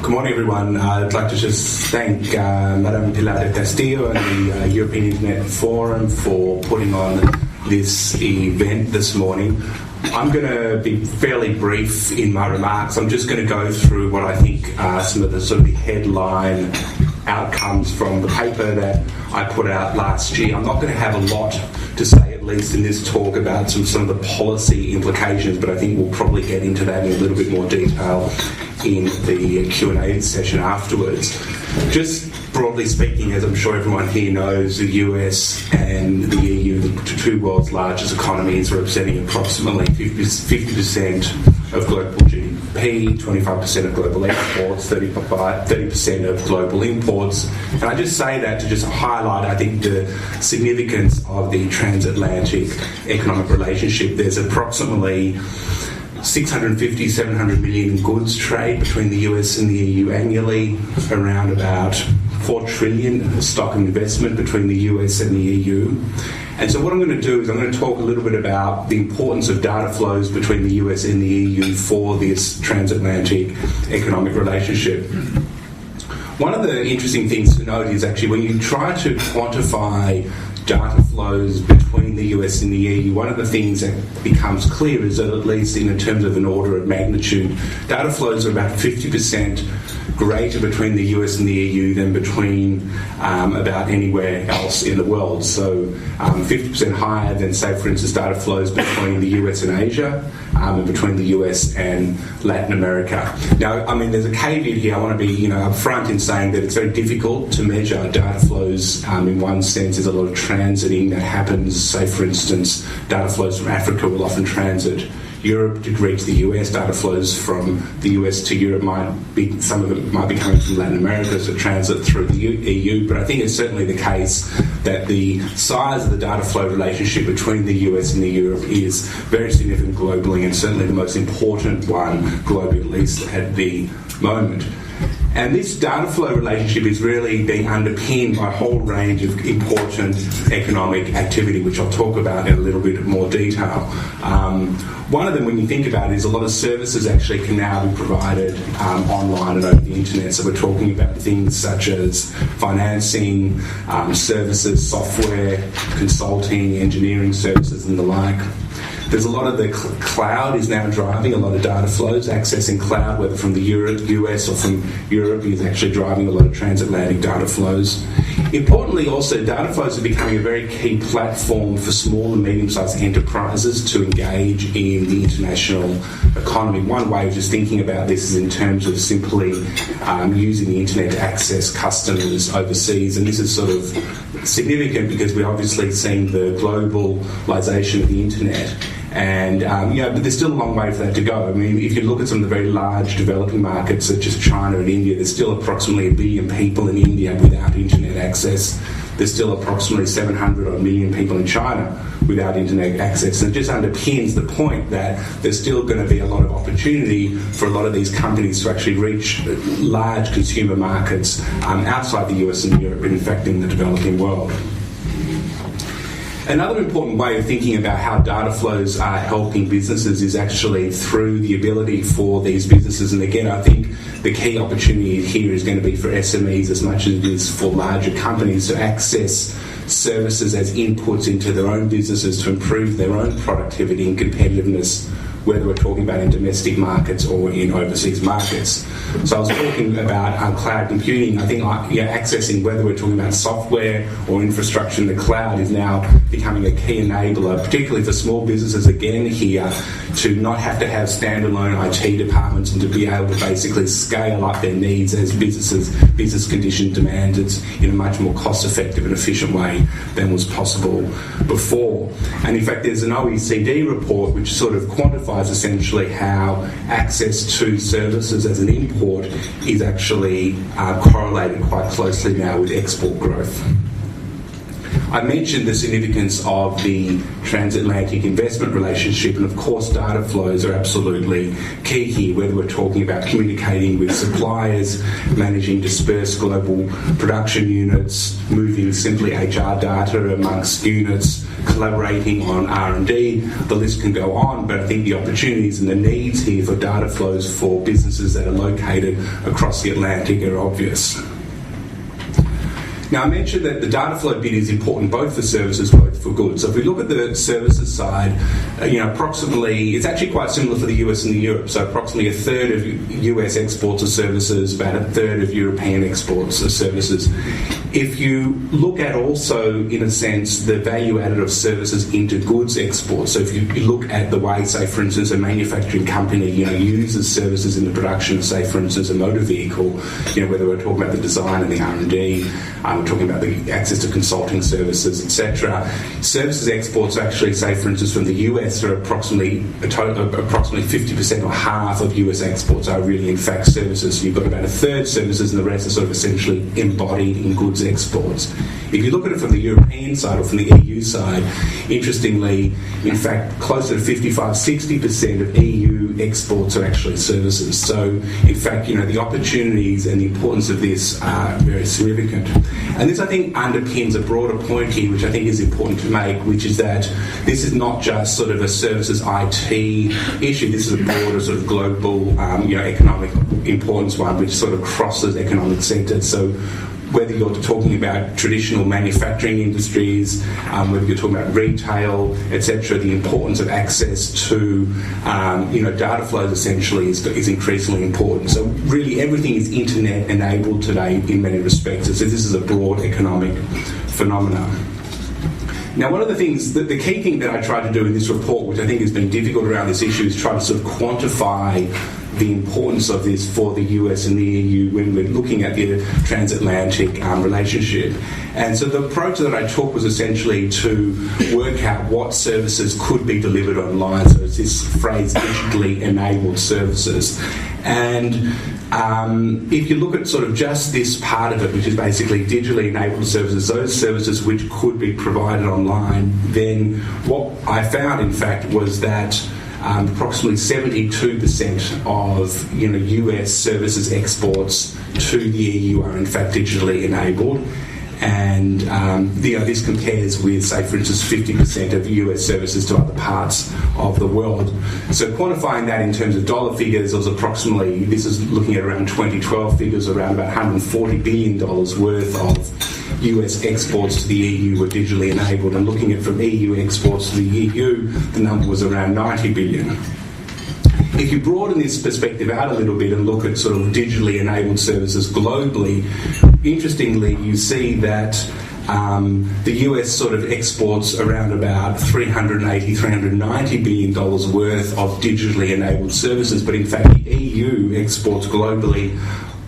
Good morning, everyone. I'd like to just thank Madame Pilar del Castillo and the European Internet Forum for putting on this event this morning. I'm going to be fairly brief in my remarks. I'm just going to go through what I think are some of the sort of headline outcomes from the paper that I put out last year. I'm not going to have a lot to say, at least in this talk, about some of the policy implications, but I think we'll probably get into that in a little bit more detail in the Q&A session afterwards. Just broadly speaking, as I'm sure everyone here knows, the US and the EU, the two world's largest economies, representing approximately 50% of global GDP, 25% of global exports, 30% of global imports. And I just say that to just highlight, I think, the significance of the transatlantic economic relationship. There's approximately 650, 700 million goods trade between the US and the EU annually, around about 4 trillion stock investment between the US and the EU. And so what I'm going to do is I'm going to talk a little bit about the importance of data flows between the US and the EU for this transatlantic economic relationship. One of the interesting things to note is actually when you try to quantify data flows between the US and the EU, one of the things that becomes clear is that, at least in terms of an order of magnitude, data flows are about 50% greater between the US and the EU than between about anywhere else in the world. So 50% higher than, say, for instance, data flows between the US and Asia, and between the US and Latin America. Now, I mean, there's a caveat here. I want to be, upfront in saying that it's very difficult to measure data flows. In one sense, there's a lot of transiting that happens. Say, for instance, data flows from Africa will often transit Europe to reach the US. Data flows from the US to Europe some of it might be coming from Latin America, so transit through the EU. But I think it's certainly the case that the size of the data flow relationship between the US and the Europe is very significant globally, and certainly the most important one globally, at least at the moment. And this data flow relationship is really being underpinned by a whole range of important economic activity, which I'll talk about in a little bit more detail. One of them, when you think about it, is a lot of services actually can now be provided online and over the internet. So we're talking about things such as financing, services, software, consulting, engineering services and the like. There's a lot of the cloud is now driving a lot of data flows. Accessing cloud, whether from the US or from Europe, is actually driving a lot of transatlantic data flows. Importantly, also, data flows are becoming a very key platform for small and medium-sized enterprises to engage in the international economy. One way of just thinking about this is in terms of simply using the internet to access customers overseas. And this is sort of significant because we're obviously seeing the globalization of the internet. And, but there's still a long way for that to go. I mean, if you look at some of the very large developing markets such as China and India, there's still approximately 1 billion people in India without internet access. There's still approximately 700 million people in China without internet access. And it just underpins the point that there's still going to be a lot of opportunity for a lot of these companies to actually reach large consumer markets outside the US and Europe, and in fact in the developing world. Another important way of thinking about how data flows are helping businesses is actually through the ability for these businesses, and again, I think the key opportunity here is going to be for SMEs as much as it is for larger companies to access services as inputs into their own businesses to improve their own productivity and competitiveness, whether we're talking about in domestic markets or in overseas markets. So I was talking about cloud computing. I think accessing, whether we're talking about software or infrastructure in the cloud, is now becoming a key enabler, particularly for small businesses again here, to not have to have standalone IT departments and to be able to basically scale up their needs as business conditions demand it in a much more cost-effective and efficient way than was possible before. And in fact, there's an OECD report which sort of quantifies essentially how access to services as an import is actually correlated quite closely now with export growth. I mentioned the significance of the transatlantic investment relationship, and of course data flows are absolutely key here, whether we're talking about communicating with suppliers, managing dispersed global production units, moving simply HR data amongst units, collaborating on R&D. The list can go on, but I think the opportunities and the needs here for data flows for businesses that are located across the Atlantic are obvious. Now, I mentioned that the data flow bit is important both for services, both for goods. So if we look at the services side, approximately, it's actually quite similar for the US and the Europe. So approximately a third of US exports are services, about a third of European exports are services. If you look at also, in a sense, the value added of services into goods exports, so if you look at the way, say, for instance, a manufacturing company, uses services in the production of, say, for instance, a motor vehicle, whether we're talking about the design and the R&D, we're talking about the access to consulting services, etc. Services exports actually, say, for instance, from the US are approximately 50% or half of US exports are really, in fact, services. So you've got about a third services and the rest are sort of essentially embodied in goods exports. If you look at it from the European side or from the EU side, interestingly, in fact, closer to 55-60% of EU exports are actually services. So, in fact, the opportunities and the importance of this are very significant. And this, I think, underpins a broader point here, which I think is important to make, which is that this is not just sort of a services IT issue. This is a broader sort of global, economic importance one, which sort of crosses economic sectors. So whether you're talking about traditional manufacturing industries, whether you're talking about retail, etc., the importance of access to, data flows essentially is increasingly important. So really everything is internet-enabled today in many respects. So this is a broad economic phenomenon. Now, one of the things, the key thing that I tried to do in this report, which I think has been difficult around this issue, is try to sort of quantify the importance of this for the US and the EU when we're looking at the transatlantic relationship. And so the approach that I took was essentially to work out what services could be delivered online. So it's this phrase, digitally enabled services. And if you look at sort of just this part of it, which is basically digitally enabled services, those services which could be provided online, then what I found, in fact, was that approximately 72% of US services exports to the EU are in fact digitally enabled. And this compares with, say, for instance, 50% of US services to other parts of the world. So quantifying that in terms of dollar figures, was approximately, this is looking at around 2012 figures, around about $140 billion worth of US exports to the EU were digitally enabled. And looking at from EU exports to the EU, the number was around 90 billion. If you broaden this perspective out a little bit and look at sort of digitally enabled services globally, interestingly, you see that the US sort of exports around about $390 billion worth of digitally enabled services, but in fact the EU exports globally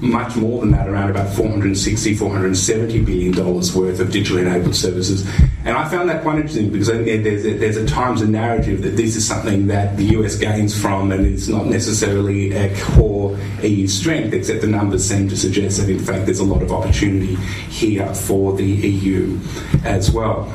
much more than that, around about $470 billion worth of digitally enabled services. And I found that quite interesting because I think there's at times a narrative that this is something that the US gains from and it's not necessarily a core EU strength, except the numbers seem to suggest that in fact there's a lot of opportunity here for the EU as well.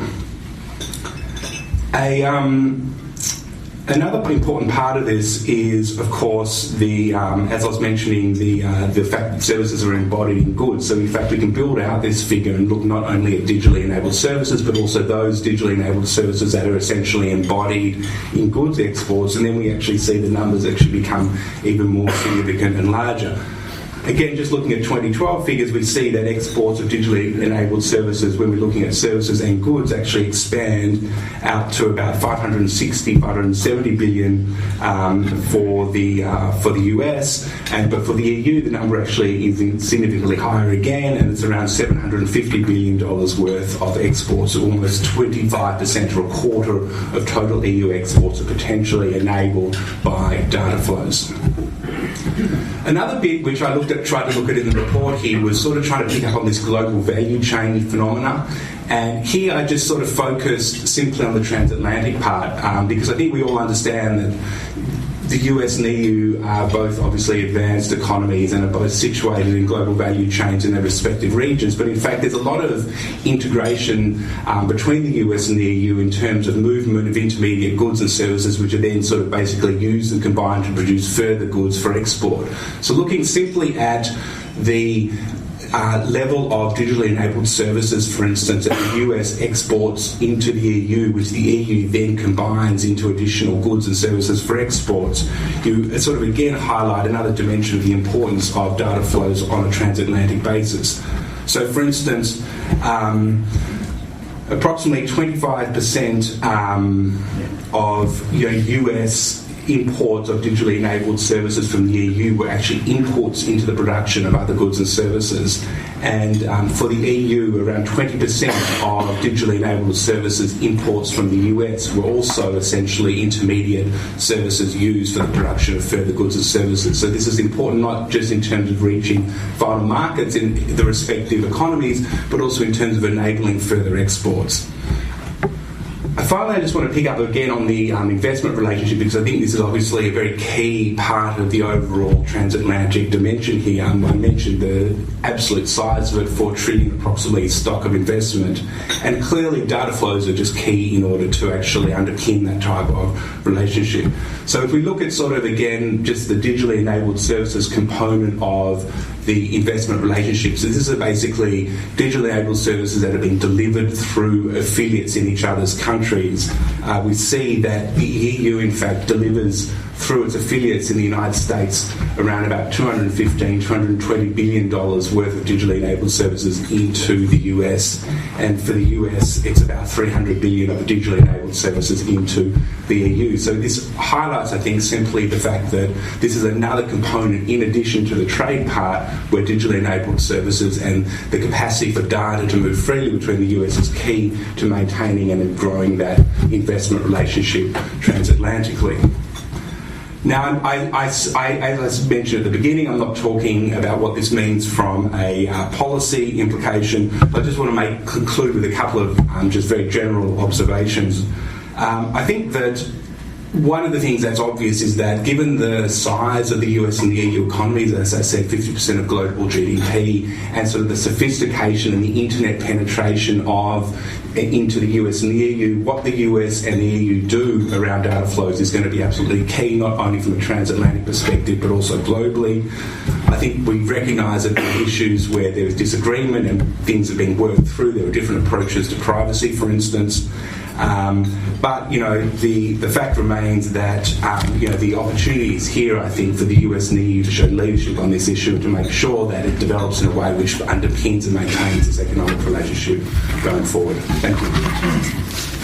Another important part of this is, of course, the as I was mentioning, the fact that services are embodied in goods. So, in fact, we can build out this figure and look not only at digitally enabled services, but also those digitally enabled services that are essentially embodied in goods exports, and then we actually see the numbers actually become even more significant and larger. Again, just looking at 2012 figures, we see that exports of digitally enabled services, when we're looking at services and goods, actually expand out to about 570 billion for the US, but for the EU, the number actually is significantly higher again, and it's around $750 billion worth of exports, so almost 25% or a quarter of total EU exports are potentially enabled by data flows. Another bit which I tried to look at in the report here was sort of trying to pick up on this global value chain phenomena. And here I just sort of focused simply on the transatlantic part because I think we all understand that the US and EU are both obviously advanced economies and are both situated in global value chains in their respective regions, but in fact there's a lot of integration between the US and the EU in terms of movement of intermediate goods and services, which are then sort of basically used and combined to produce further goods for export. So looking simply at the level of digitally enabled services, for instance, that the US exports into the EU, which the EU then combines into additional goods and services for exports, you sort of again highlight another dimension of the importance of data flows on a transatlantic basis. So, for instance, approximately 25% of US imports of digitally enabled services from the EU were actually imports into the production of other goods and services. And for the EU, around 20% of digitally enabled services imports from the US were also essentially intermediate services used for the production of further goods and services. So this is important not just in terms of reaching final markets in the respective economies, but also in terms of enabling further exports. Finally, I just want to pick up again on the investment relationship, because I think this is obviously a very key part of the overall transatlantic dimension here. I mentioned the absolute size of it, $4 trillion approximately stock of investment, and clearly data flows are just key in order to actually underpin that type of relationship. So if we look at sort of again just the digitally enabled services component of the investment relationship. So this are basically digitally enabled services that have been delivered through affiliates in each other's countries. We see that the EU, in fact, delivers through its affiliates in the United States around about $220 billion worth of digitally enabled services into the US. And for the US, it's about $300 billion of digitally enabled services into the EU. So this highlights, I think, simply the fact that this is another component in addition to the trade part, where digitally enabled services and the capacity for data to move freely between the US is key to maintaining and growing that investment relationship transatlantically. Now, as I mentioned at the beginning, I'm not talking about what this means from a policy implication. I just want to conclude with a couple of just very general observations. I think that one of the things that's obvious is that given the size of the US and the EU economies, as I said, 50% of global GDP, and sort of the sophistication and the internet penetration into the US and the EU, what the US and the EU do around data flows is going to be absolutely key, not only from a transatlantic perspective, but also globally. I think we recognise that there are issues where there is disagreement and things are being worked through. There are different approaches to privacy, for instance. But the fact remains that the opportunity is here, I think, for the US and the EU to show leadership on this issue and to make sure that it develops in a way which underpins and maintains this economic relationship going forward. Thank you.